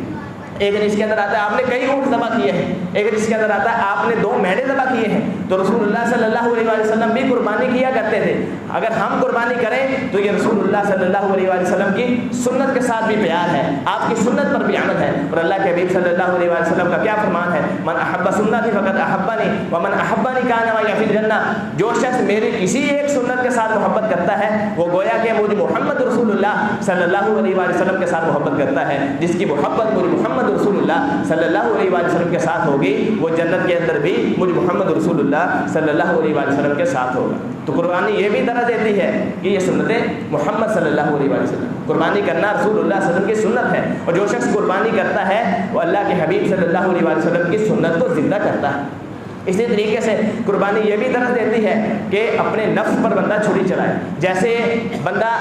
ایک حدیث کے اندر آتا ہے آپ نے کئی اونٹ ذبح کیے ہیں، ایک حدیث کے اندر آتا ہے آپ نے 2 میڑے ذبح کیے ہیں۔ تو رسول اللہ صلی اللہ علیہ وسلم بھی قربانی کیا کرتے تھے۔ اگر ہم قربانی کریں تو یہ رسول اللہ صلی اللہ علیہ وسلم کی سنت کے ساتھ بھی پیار ہے، آپ کی سنت پر بھی عمل ہے۔ اور اللہ کے حبیب صلی اللہ علیہ وسلم کا کیا فرمان ہے من احب سنتی فقد احبنی ومن احبنی کان معی فی الجنہ، جو شخص میری کسی ایک سنت کے ساتھ محبت کرتا ہے وہ گویا کہ مجھے محمد رسول اللہ صلی اللہ علیہ وسلم کے ساتھ محبت کرتا ہے، جس کی محبت مجھے محمد رسول اللہ صلی اللہ علیہ وسلم کے ساتھ ہوگی وہ جنت کے اندر بھی مجھ محمد رسول اللہ صلی اللہ علیہ وسلم کے ساتھ ہوگا۔ تو قربانی یہ بھی درجہ دیتی ہے کہ یہ سنت محمد صلی اللہ علیہ وسلم، قربانی کرنا رسول اللہ صلی اللہ علیہ وسلم کی سنت ہے، اور جو شخص قربانی کرتا ہے وہ اللہ کے حبیب صلی اللہ علیہ وسلم کی سنت کو زندہ کرتا ہے۔ اسی طریقے سے قربانی یہ بھی درجہ دیتی ہے کہ اپنے نفس پر بندہ چھری چلائے۔ جیسے بندہ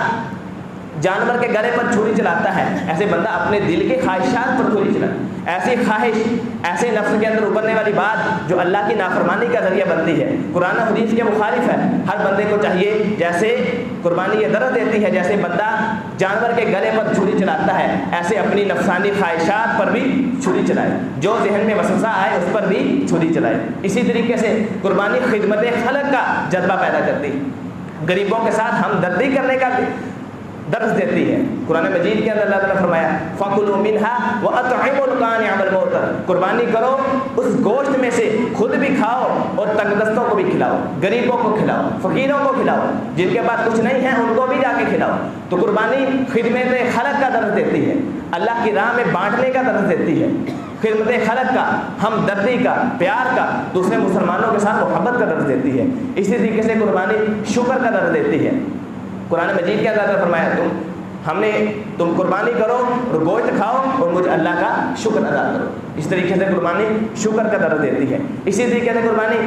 جانور کے گلے پر چھری چلاتا ہے، ایسے بندہ اپنے دل کے خواہشات پر چھری چلائے۔ ایسی خواہش، ایسے نفس کے اندر ابھرنے والی بات جو اللہ کی نافرمانی کا ذریعہ بنتی ہے، قرآن حدیث کے مخالف ہے۔ ہر بندے کو چاہیے، جیسے قربانی یہ درد دیتی ہے، جیسے بندہ جانور کے گلے پر چھری چلاتا ہے، ایسے اپنی نفسانی خواہشات پر بھی چھری چلائے، جو ذہن میں وسوسہ آئے اس پر بھی چھری چلائے۔ اسی طریقے سے قربانی خدمت خلق کا جذبہ پیدا کرتی ہے، غریبوں کے ساتھ ہمدردی کرنے کا درس دیتی ہے۔ قرآن مجید کے اندر اللہ تعالیٰ نے فرمایا فَكُلُوا مِنْهَا وَأَطْعِمُوا الْقَانِعَ وَالْمُعْتَرَ، قربانی کرو اس گوشت میں سے، خود بھی کھاؤ اور تنگ دستوں کو بھی کھلاؤ، غریبوں کو کھلاؤ، فقیروں کو کھلاؤ، جن کے پاس کچھ نہیں ہے ان کو بھی جا کے کھلاؤ۔ تو قربانی خدمت خلق کا درس دیتی ہے، اللہ کی راہ میں بانٹنے کا درس دیتی ہے، خدمت خلق کا، ہمدردی کا، پیار کا، دوسرے مسلمانوں کے ساتھ محبت کا درس دیتی ہے۔ اسی طریقے سے قربانی شکر کا درس دیتی ہے۔ قرآن مجید کے اندر فرمایا تم قربانی کرو اور گوشت کھاؤ اور مجھے اللہ کا شکر ادا کرو۔ اس طریقے سے قربانی شکر کا درس دیتی ہے۔ اسی طریقے سے قربانی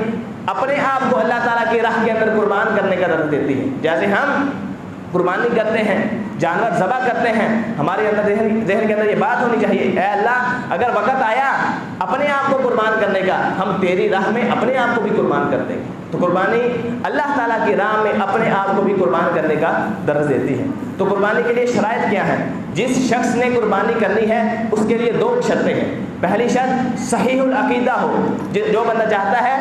اپنے آپ کو اللہ تعالیٰ کی راہ کے اندر قربان کرنے کا درس دیتی ہے۔ جیسے ہم قربانی کرتے ہیں، جانور ذبح کرتے ہیں، ہمارے اندر ذہن کے اندر یہ بات ہونی چاہیے، اے اللہ اگر وقت آیا اپنے آپ کو قربان کرنے کا، ہم تیری راہ میں اپنے آپ کو بھی قربان کر دیں گے۔ تو قربانی اللہ تعالیٰ کی راہ میں اپنے آپ کو بھی قربان کرنے کا درس دیتی ہے۔ تو قربانی کے لیے شرائط کیا ہے؟ جس شخص نے قربانی کرنی ہے اس کے لیے 2 شرطیں ہیں۔ پہلی شرط صحیح العقیدہ ہو، جو بندہ چاہتا ہے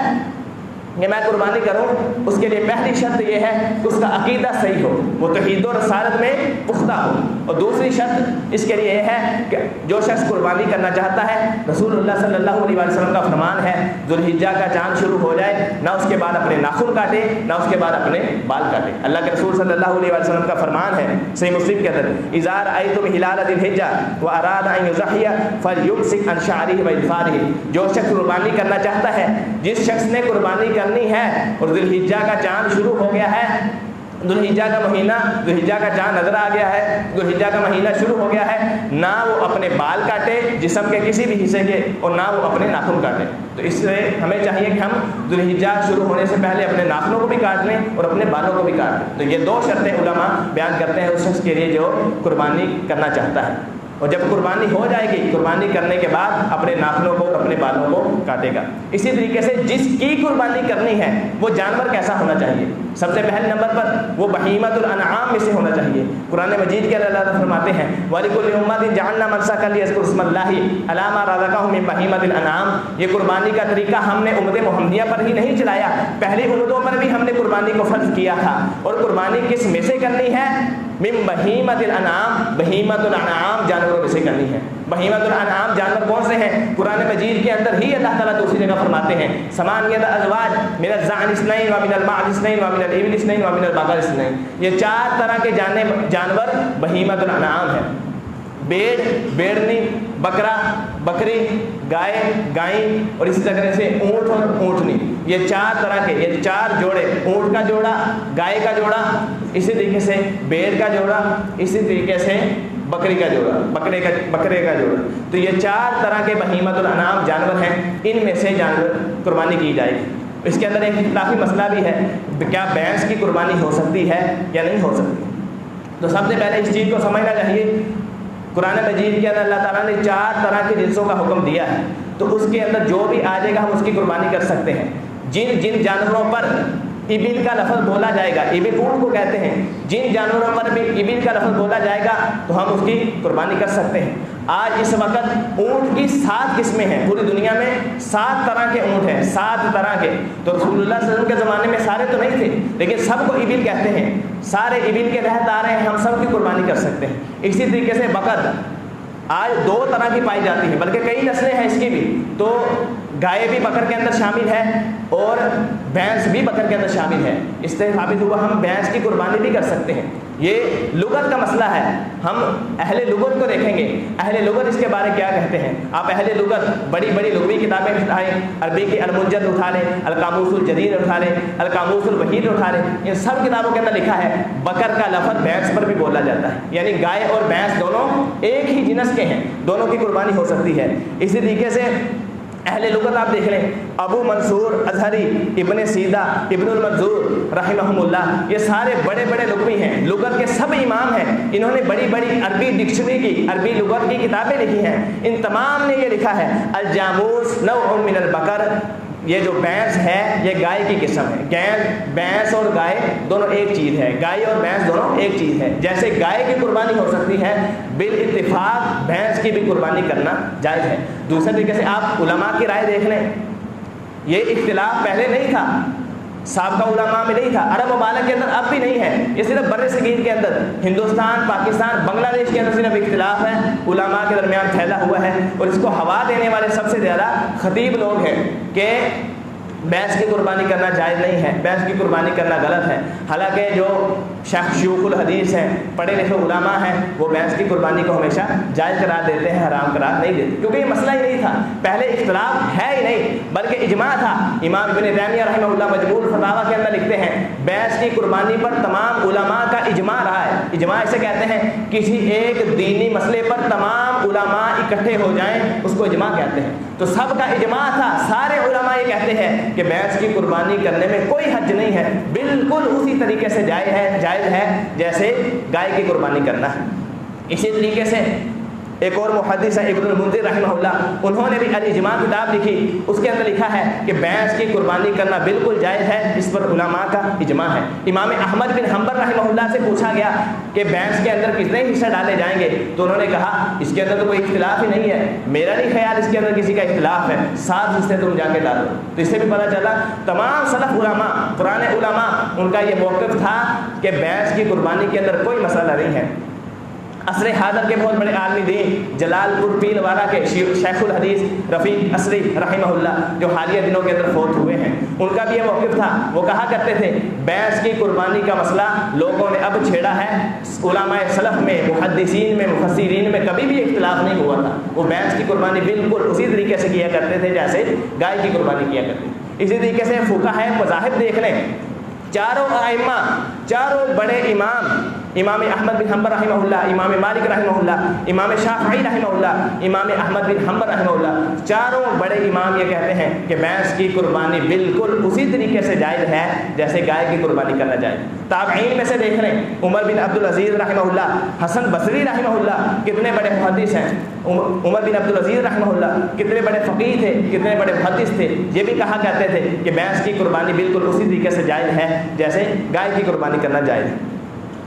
کہ میں قربانی کروں، اس کے لیے پہلی شرط یہ ہے کہ اس کا عقیدہ صحیح ہو، وہ توحید و رسالت میں پختہ ہو۔ اور دوسری شرط اس کے لیے یہ ہے کہ جو شخص قربانی کرنا چاہتا ہے، رسول اللہ صلی اللہ علیہ وسلم کا فرمان ہے ذوالحجہ کا چاند شروع ہو جائے، نہ اس کے بعد اپنے ناخن کاٹے، نہ اس کے بعد اپنے بال کاٹے۔ اللہ کے رسول صلی اللہ علیہ وسلم کا فرمان ہے صحیح مسلم کے اندر اذا رأیتم ہلال ذی الحجہ واراد ان یضحی فلیمسک عن شعرہ واظفارہ، جو شخص قربانی کرنا چاہتا ہے، جس شخص نے قربانی کرنی ہے اور ذوالحجہ کا چاند شروع ہو گیا ہے، ذوالحجہ کا مہینہ، ذوالحجہ کا چاند نظر آ گیا ہے، ذوالحجہ کا مہینہ شروع ہو گیا ہے، نہ وہ اپنے بال کاٹے جسم کے کسی بھی حصے کے، اور نہ وہ اپنے ناخن کاٹے۔ تو اس سے ہمیں چاہیے کہ ہم ذوالحجہ شروع ہونے سے پہلے اپنے ناخنوں کو بھی کاٹ لیں اور اپنے بالوں کو بھی کاٹ لیں۔ تو یہ 2 شرطیں علماء بیان کرتے ہیں اس شخص کے لیے جو قربانی کرنا چاہتا ہے۔ اور جب قربانی ہو جائے گی، قربانی کرنے کے بعد اپنے ناخنوں کو، اپنے بالوں کو کاٹے گا۔ اسی طریقے سے جس کی قربانی کرنی ہے وہ جانور کیسا ہونا چاہیے؟ سب سے پہلے نمبر پر وہ بہیمۃ الانعام میں سے ہونا چاہیے۔ قرآن مجید کے اللہ تعالیٰ فرماتے ہیں وَلِكُلِّ أُمَّةٍ جَعَلْنَا مَنسَكًا لِيَذْكُرُوا اسْمَ اللَّهِ عَلَىٰ مَا رَزَقَهُم مِّن بَهِيمَةِ الْأَنْعَامِ۔ یہ قربانی کا طریقہ ہم نے امت محمدیہ پر ہی نہیں چلایا، پہلی امتوں پر بھی ہم نے قربانی کو فرض کیا تھا۔ اور قربانی کس میں سے کرنی ہے؟ من بہیمۃ الانعام، بہیمۃ الانعام جانوروں میں سے کرنی ہے۔ بہیمۃ الانعام جانور کون سے ہیں؟ قرآن مجید کے اندر ہی اللہ تعالیٰ دوسری جگہ فرماتے ہیں ثمانیۃ ازواج من الضأن اثنین ومن المعز اثنین ومن الابل اثنین ومن البقر اثنین۔ یہ 4 طرح کے جانور بہیمۃ الانعام ہیں۔ بیڑ، بیڑنی، بکرا، بکری، گائے، گائیں، اور اسی طرح سے اونٹ اور اونٹنی۔ یہ 4 طرح کے، یہ 4 جوڑے، اونٹ کا جوڑا، گائے کا جوڑا، اسی طریقے سے بیڑ کا جوڑا، اسی طریقے سے بکری کا جوڑا، بکرے کا جوڑا۔ تو یہ 4 طرح کے بہیمۃ الانعام جانور ہیں، ان میں سے جانور قربانی کی جائے گی۔ اس کے اندر ایک اختلافی مسئلہ بھی ہے، کیا بھینس کی قربانی ہو سکتی ہے یا نہیں ہو سکتی؟ تو سب سے پہلے اس چیز کو سمجھنا چاہیے، قرآن مجید کے اندر اللہ تعالیٰ نے 4 طرح کے جنسوں کا حکم دیا ہے، تو اس کے اندر جو بھی آ جائے گا ہم اس کی قربانی کر سکتے ہیں۔ جن جانوروں پر ابل کا لفظ بولا جائے گا، ابل اونٹ کو کہتے ہیں، جن جانوروں پر بھی ابل کا لفظ بولا جائے گا تو ہم اس کی قربانی کر سکتے ہیں۔ آج اس وقت اونٹ کی 7 قسمیں ہیں، پوری دنیا میں 7 طرح کے اونٹ ہیں، 7 طرح کے۔ تو رسول اللہ صلی اللہ علیہ وسلم کے زمانے میں سارے تو نہیں تھے، لیکن سب کو ابل کہتے ہیں، سارے ابل کے تحت آ رہے ہیں، ہم سب کی قربانی کر سکتے ہیں۔ اسی طریقے سے بکر آج 2 طرح کی پائی جاتی ہے، بلکہ کئی نسلیں ہیں اس کی بھی۔ تو گائے بھی بکر کے اندر شامل ہے اور بھینس بھی بکر کے اندر شامل ہے، اس سے ثابت ہوا ہم بھینس کی قربانی بھی کر سکتے ہیں۔ یہ لغت کا مسئلہ ہے، ہم اہل لغت کو دیکھیں گے، اہل لغت اس کے بارے کیا کہتے ہیں۔ آپ اہل لغت بڑی بڑی لغوی کتابیں اٹھائیں، عربی کی المنجد اٹھا لیں، القاموس الجدید اٹھا لیں، القاموس الوحید اٹھا لیں، ان سب کتابوں کے اندر لکھا ہے بکر کا لفظ بھینس پر بھی بولا جاتا ہے، یعنی گائے اور بھینس دونوں ایک ہی جنس کے ہیں، دونوں کی قربانی ہو سکتی ہے۔ اسی طریقے سے اہل لغت آپ دیکھ لیں، ابو منصور ازہری، ابن سیدہ، ابن المنظور رحمہم اللہ، یہ سارے بڑے بڑے لغوی ہیں، لغت کے سب امام ہیں، انہوں نے بڑی بڑی عربی ڈکشنری کی، عربی لغت کی کتابیں لکھی ہیں، ان تمام نے یہ لکھا ہے الجاموس نوع من البقر، یہ جو بھینس ہے یہ گائے کی قسم ہے۔ بھینس اور گائے دونوں ایک چیز ہے، گائے اور بھینس دونوں ایک چیز ہے۔ جیسے گائے کی قربانی ہو سکتی ہے، بالاتفاق بھینس کی بھی قربانی کرنا جائز ہے۔ دوسرے طریقے سے آپ علماء کی رائے دیکھ لیں، یہ اختلاف پہلے نہیں تھا، سابقہ علماء میں نہیں تھا، عرب ممالک کے اندر اب بھی نہیں ہے، یہ صرف بر صغیر کے اندر، ہندوستان، پاکستان، بنگلہ دیش کے اندر صرف اختلاف ہے، علماء کے درمیان پھیلا ہوا ہے، اور اس کو ہوا دینے والے سب سے زیادہ خطیب لوگ ہیں کہ بھینس کی قربانی کرنا جائز نہیں ہے، بھینس کی قربانی کرنا غلط ہے۔ حالانکہ جو شیوخ الحدیث ہیں، پڑھے لکھے علماء ہیں، وہ بھینس کی قربانی کو ہمیشہ جائز قرار دیتے ہیں، حرام قرار نہیں دیتے، کیونکہ یہ مسئلہ ہی نہیں تھا، پہلے اختلاف ہے ہی نہیں بلکہ اجماع تھا۔ امام ابن تیمیہ رحمہ اللہ مجموع الفتاوی کے اندر لکھتے ہیں بھینس کی قربانی پر تمام علماء کا اجماع رہا ہے۔ اجماع اسے کہتے ہیں کسی ایک دینی مسئلے پر تمام علماء اکٹھے ہو جائیں، اس کو اجماع کہتے ہیں۔ تو سب کا اجماع تھا، سارے علماء یہ کہتے ہیں کہ بھینس کی قربانی کرنے میں کوئی حرج نہیں ہے، بالکل اسی طریقے سے جائز ہے جیسے گائے کی قربانی کرنا ہے۔ اسی طریقے سے ایک اور محدث ہے ابن المنذر رحمہ اللہ، انہوں نے بھی الاجماع کتاب لکھی، اس کے اندر لکھا ہے کہ بھینس کی قربانی کرنا بالکل جائز ہے، اس پر علماء کا اجماع ہے۔ امام احمد بن حنبل رحمہ اللہ سے پوچھا گیا کہ بھینس کے اندر کتنے حصے ڈالے جائیں گے، تو انہوں نے کہا اس کے اندر تو کوئی اختلاف ہی نہیں ہے، میرا نہیں خیال اس کے اندر کسی کا اختلاف ہے، 7 حصے تم جا کے ڈالو۔ تو اس سے بھی پتہ چلا تمام سلف علماء، پرانے علماء، ان کا یہ موقف تھا کہ بھینس کی قربانی کے اندر کوئی مسئلہ نہیں ہے۔ عصر حاضر کے بہت بڑے عالمی دین جلال پور پیل وارا کے شیخ الحدیث رفیق عصری رحمہ اللہ، جو حالیہ دنوں کے اندر فوت ہوئے ہیں، ان کا بھی یہ موقف تھا، وہ کہا کرتے تھے بھینس کی قربانی کا مسئلہ لوگوں نے اب چھیڑا ہے، علماء سلف میں، محدثین میں، مفسرین میں کبھی بھی اختلاف نہیں ہوا تھا، وہ بھینس کی قربانی بالکل اسی طریقے سے کیا کرتے تھے جیسے گائے کی قربانی کیا کرتے تھے۔ اسی طریقے سے فقہائے مذاہب دیکھ لیں، چاروں ائمہ، چاروں بڑے امام، امام احمد بن حنبل رحمہ اللہ، امام مالک رحمہ اللہ، امام شافعی رحمہ اللہ، امام احمد بن حنبل رحمہ اللہ، چاروں بڑے امام یہ کہتے ہیں کہ بھینس کی قربانی بالکل اسی طریقے سے جائز ہے جیسے گائے کی قربانی کرنا جائز۔ تابعین میں سے دیکھ لیں، عمر بن عبدالعزیز رحمہ اللہ، حسن بصری رحمہ اللہ، کتنے بڑے محدث ہیں، عمر بن عبدالعزیز رحمہ اللہ کتنے بڑے فقیہ تھے، کتنے بڑے محدث تھے، یہ بھی کہا کرتے تھے کہ بھینس کی قربانی بالکل اسی طریقے سے جائز ہے جیسے گائے کی قربانی کرنا جائز ہے۔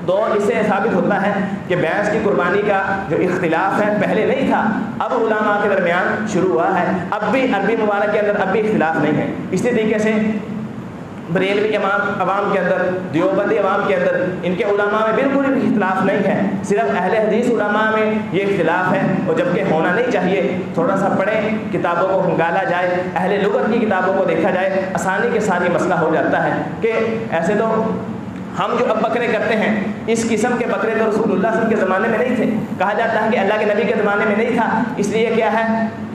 تو اس سے ثابت ہوتا ہے کہ بھینس کی قربانی کا جو اختلاف ہے پہلے نہیں تھا، اب علماء کے درمیان شروع ہوا ہے، اب بھی عربی مبارک کے اندر اب بھی اختلاف نہیں ہے۔ اسی طریقے سے بریلوی عوام کے اندر، دیوبندی عوام کے اندر، ان کے علماء میں بالکل بھی اختلاف نہیں ہے، صرف اہل حدیث علماء میں یہ اختلاف ہے، اور جبکہ ہونا نہیں چاہیے۔ تھوڑا سا پڑھیں، کتابوں کو ہنگالا جائے، اہل لغت کی کتابوں کو دیکھا جائے، آسانی کے ساتھ یہ مسئلہ ہو جاتا ہے کہ ایسے تو ہم جو اب بکرے کرتے ہیں، اس قسم کے بکرے تو رسول اللہ صلی اللہ علیہ وسلم کے زمانے میں نہیں تھے، کہا جاتا ہے کہ اللہ کے نبی کے زمانے میں نہیں تھا، اس لیے کیا ہے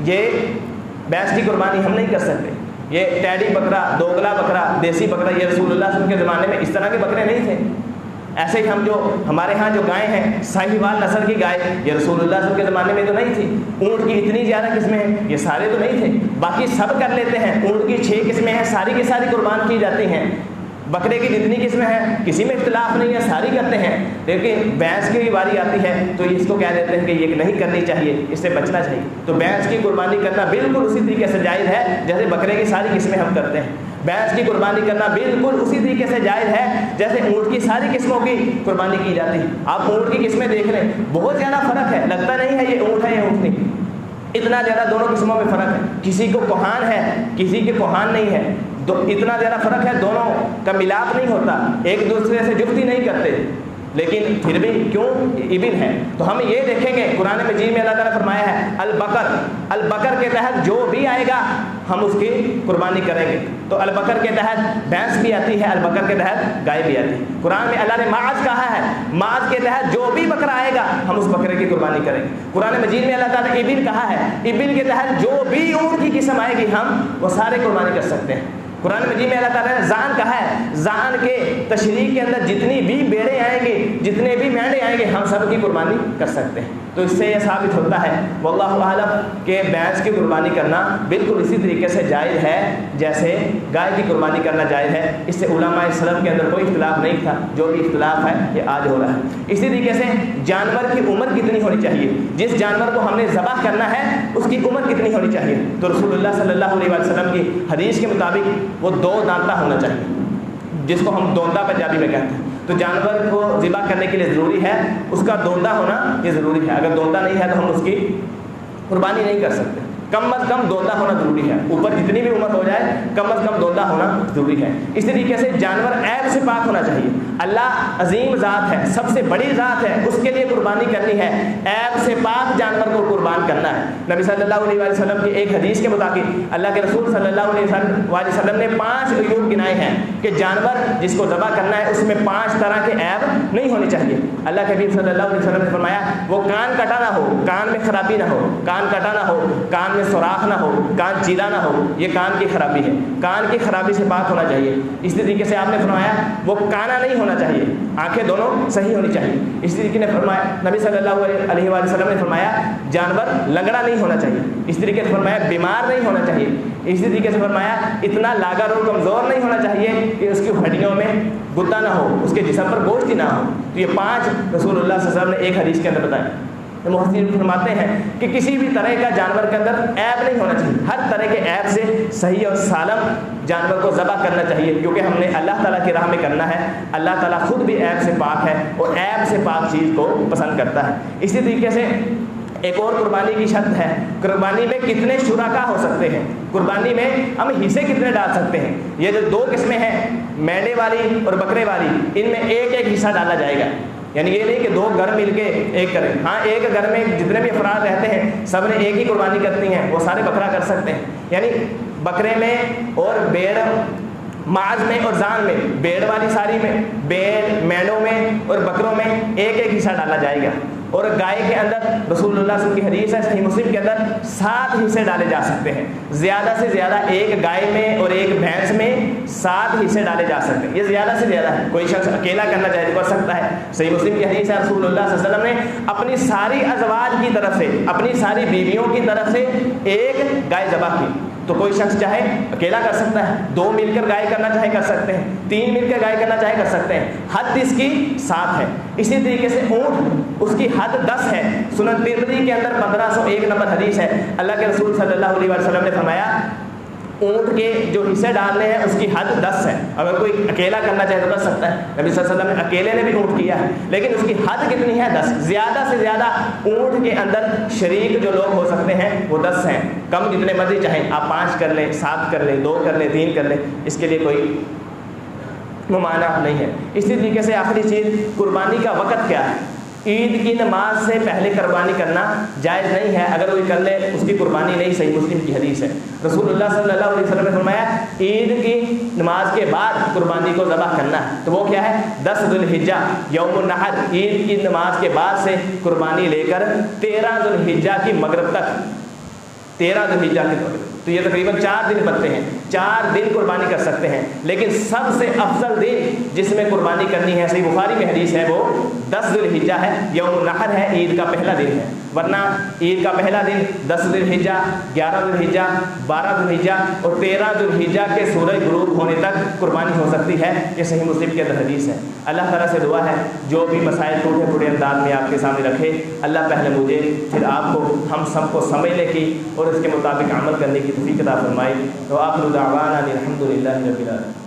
یہ بھینس کی قربانی ہم نہیں کر سکتے، یہ ٹیڈی بکرا، دوگلا بکرا، دیسی بکرا، یہ رسول اللہ صلی اللہ علیہ وسلم کے زمانے میں اس طرح کے بکرے نہیں تھے۔ ایسے ہی ہم جو ہمارے ہاں جو گائے ہیں، ساہیوال نسل کی گائے، یہ رسول اللہ صلی اللہ علیہ وسلم کے زمانے میں تو نہیں تھی۔ اونٹ کی اتنی زیادہ قسمیں ہیں، یہ سارے تو نہیں تھے، باقی سب کر لیتے ہیں۔ اونٹ کی 6 قسمیں ہیں، ساری کی ساری قربان کی جاتی ہیں۔ بکرے کی جتنی قسمیں ہیں کسی میں اختلاف نہیں ہے، ساری کرتے ہیں، لیکن بھینس کی باری آتی ہے تو اس کو کہہ دیتے ہیں کہ یہ نہیں کرنی چاہیے، اس سے بچنا چاہیے۔ تو بھینس کی قربانی کرنا بالکل اسی طریقے سے جائز ہے جیسے بکرے کی ساری قسمیں ہم کرتے ہیں۔ بھینس کی قربانی کرنا بالکل اسی طریقے سے جائز ہے جیسے اونٹ کی ساری قسموں کی قربانی کی جاتی ہے۔ آپ اونٹ کی قسمیں دیکھ لیں، بہت زیادہ فرق ہے، لگتا نہیں ہے یہ اونٹ ہے یہ اونٹ نہیں، اتنا زیادہ دونوں قسموں میں فرق ہے۔ کسی کو کوہان ہے، کسی کے کوہان نہیں ہے، اتنا زیادہ فرق ہے، دونوں کا ملاپ نہیں ہوتا، ایک دوسرے سے جفتی نہیں کرتے، لیکن پھر بھی کیوں ابن ہے۔ تو ہم یہ دیکھیں گے قرآن مجید میں اللہ تعالیٰ نے فرمایا ہے البقر، البقر کے تحت جو بھی آئے گا ہم اس کی قربانی کریں گے۔ تو البقر کے تحت بھینس بھی آتی ہے، البقر کے تحت گائے بھی آتی ہے۔ قرآن میں اللہ نے ماعز کہا ہے، ماعز کے تحت جو بھی بکرا آئے گا ہم اس بکرے کی قربانی کریں گے۔ قرآن مجید میں اللہ تعالیٰ نے ابل کہا ہے، ابل کے تحت جو بھی اونٹ کی قسم آئے گی ہم وہ سارے قربانی کر سکتے ہیں۔ قرآن مجید میں اللہ تعالیٰ نے زان کہا ہے، زان کے تشریح کے اندر جتنی بھی بیڑے آئیں گے، جتنے بھی مینڈے آئیں گے ہم سب کی قربانی کر سکتے ہیں۔ تو اس سے یہ ثابت ہوتا ہے واللہ اعلم کہ بھینس کی قربانی کرنا بالکل اسی طریقے سے جائز ہے جیسے گائے کی قربانی کرنا جائز ہے۔ اس سے علماء سلف کے اندر کوئی اختلاف نہیں تھا، جو بھی اختلاف ہے یہ آج ہو رہا ہے۔ اسی طریقے سے جانور کی عمر کتنی ہونی چاہیے، جس جانور کو ہم نے ذبح کرنا ہے اس کی عمر کتنی ہونی چاہیے، تو رسول اللہ صلی اللہ علیہ وسلم کی حدیث کے مطابق وہ 2 دانتہ ہونا چاہیے، جس کو ہم دوندا پنجابی میں کہتے ہیں۔ تو جانور کو ذبح کرنے کے لیے ضروری ہے اس کا دوندا ہونا، یہ ضروری ہے۔ اگر دوندا نہیں ہے تو ہم اس کی قربانی نہیں کر سکتے۔ کم از کم دوندا ہونا ضروری ہے، اوپر جتنی بھی عمر ہو جائے کم از کم دوندا ہونا ضروری ہے۔ اس طریقے سے جانور عیب سے پاک ہونا چاہیے۔ اللہ عظیم ذات ہے، سب سے بڑی ذات ہے، اس کے لیے قربانی کرنی ہے، عیب سے پاک جانور کو قربان کرنا ہے۔ نبی صلی اللہ علیہ وسلم کی ایک حدیث کے مطابق اللہ کے رسول صلی اللہ علیہ وسلم نے 5 عیوب گنائے ہیں کہ جانور جس کو ذبح کرنا ہے اس میں 5 طرح کے عیب نہیں ہونے چاہیے۔ اللہ کے حبیب صلی اللہ علیہ وسلم نے فرمایا وہ کان کٹا نہ ہو، کان میں خرابی نہ ہو، کان کٹا نہ ہو، کان میں سوراخ نہ ہو، کان چیرا نہ ہو، یہ کان کی خرابی ہے، کان کی خرابی سے پاک ہونا چاہیے۔ اس طریقے سے آپ نے فرمایا وہ کانا نہیں ہونا چاہیے، آنکھیں دونوں صحیح ہونی چاہیے۔ اس طریقے نے فرمایا نبی صلی اللہ علیہ وسلم نے فرمایا جانور لنگڑا نہیں ہونا چاہیے۔ اس طریقے سے فرمایا بیمار نہیں ہونا چاہیے۔ اسی طریقے سے فرمایا اتنا لاغر اور کمزور نہیں ہونا چاہیے کہ اس کی ہڈیوں میں گدا نہ ہو، اس کے جسم پر گوشت ہی نہ ہو۔ تو یہ 5 رسول اللہ صلی اللہ علیہ وسلم نے ایک حدیث کے اندر بتائے۔ محسن فرماتے ہیں کہ کسی بھی طرح کا جانور کے اندر عیب نہیں ہونا چاہیے، ہر طرح کے عیب سے صحیح اور سالم جانور کو ذبح کرنا چاہیے، کیونکہ ہم نے اللہ تعالیٰ کی راہ میں کرنا ہے۔ اللہ تعالیٰ خود بھی عیب سے پاک ہے اور عیب سے پاک چیز کو پسند کرتا ہے۔ اسی طریقے سے ایک اور قربانی کی شرط ہے، قربانی میں کتنے شرکا ہو سکتے ہیں، قربانی میں ہم حصے کتنے ڈال سکتے ہیں۔ یہ جو 2 قسمیں ہیں مینڈے والی اور بکرے والی، ان میں ایک حصہ ڈالا جائے گا، یعنی یہ نہیں کہ 2 گھر مل کے ایک کریں۔ ہاں ایک گھر میں جتنے بھی افراد رہتے ہیں سب نے ایک ہی قربانی کرتی ہیں، وہ سارے بکرا کر سکتے ہیں۔ یعنی بکرے میں اور بھیڑ، ماعز میں اور زان میں، بھیڑ والی ساری میں، بھیڑ مینڈوں میں اور بکروں میں ایک حصہ ڈالا جائے گا۔ اور گائے کے اندر رسول اللہ صلی اللہ علیہ وسلم کی حدیث ہے صحیح مسلم کے اندر 7 حصے ڈالے جا سکتے ہیں، زیادہ سے زیادہ ایک گائے میں اور ایک بھینس میں 7 حصے ڈالے جا سکتے ہیں، یہ زیادہ سے زیادہ ہے۔ کوئی شخص اکیلا کرنا چاہے تو کر سکتا ہے۔ صحیح مسلم کی حدیث ہے رسول اللہ صلی اللہ علیہ وسلم نے اپنی ساری ازواج کی طرف سے، اپنی ساری بیویوں کی طرف سے ایک گائے ذبح کی۔ تو کوئی شخص چاہے اکیلا کر سکتا ہے، 2 مل کر گائے کرنا چاہے کر سکتے ہیں، 3 مل کر گائے کرنا چاہے کر سکتے ہیں، حد اس کی 7 ہے۔ اسی طریقے سے اونٹ، اس کی حد 10 ہے۔ سنن ترمذی کے اندر 1501 نمبر حدیث ہے، اللہ کے رسول صلی اللہ علیہ وسلم نے فرمایا اونٹ کے جو حصے ڈالنے ہیں اس کی حد 10 ہے۔ اگر کوئی اکیلا کرنا چاہے تو کر سکتا ہے، نبی صلی اللہ علیہ وسلم نے اکیلے نے بھی اونٹ کیا ہے، لیکن اس کی حد کتنی ہے؟ 10۔ زیادہ سے زیادہ اونٹ کے اندر شریک جو لوگ ہو سکتے ہیں وہ 10 ہیں، کم جتنے مرضی چاہیں آپ 5 کر لیں، 7 کر لیں، 2 کر لیں، 3 کر لیں، اس کے لیے کوئی ممانعت نہیں ہے۔ اسی طریقے سے آخری چیز قربانی کا وقت کیا ہے۔ عید کی نماز سے پہلے قربانی کرنا جائز نہیں ہے، اگر کوئی کر لے اس کی قربانی نہیں۔ صحیح مسلم کی حدیث ہے، رسول اللہ صلی اللہ علیہ وسلم نے فرمایا عید کی نماز کے بعد قربانی کو ذبح کرنا ہے، تو وہ کیا ہے 10 ذو الحجہ یوم النحر، عید کی نماز کے بعد سے قربانی لے کر 13 ذو الحجہ کی مغرب تک، 13 ذو الحجہ کی مغرب، تو یہ تقریباً 4 دن بنتے ہیں، 4 دن قربانی کر سکتے ہیں۔ لیکن سب سے افضل دن جس میں قربانی کرنی ہے، صحیح بخاری میں حدیث ہے، وہ 10 ذو الحجہ ہے، یوم النحر ہے، عید کا پہلا دن ہے۔ ورنہ عید کا پہلا دن 10 ذو الحجہ، 11 ذو الحجہ، 12 ذو الحجہ اور 13 ذو الحجہ کے سورج غروب ہونے تک قربانی ہو سکتی ہے، یہ صحیح مسلم کے اندر حدیث ہے۔ اللہ تعالیٰ سے دعا ہے جو بھی مسائل ٹوٹے پھوٹے انداز میں آپ کے سامنے رکھے، اللہ پہلے مجھے پھر آپ کو، ہم سب کو سمجھنے کی اور اس کے مطابق عمل کرنے کی توفیق عطا فرمائے۔ وآخر دعوانا الحمد للہ رب العالمین۔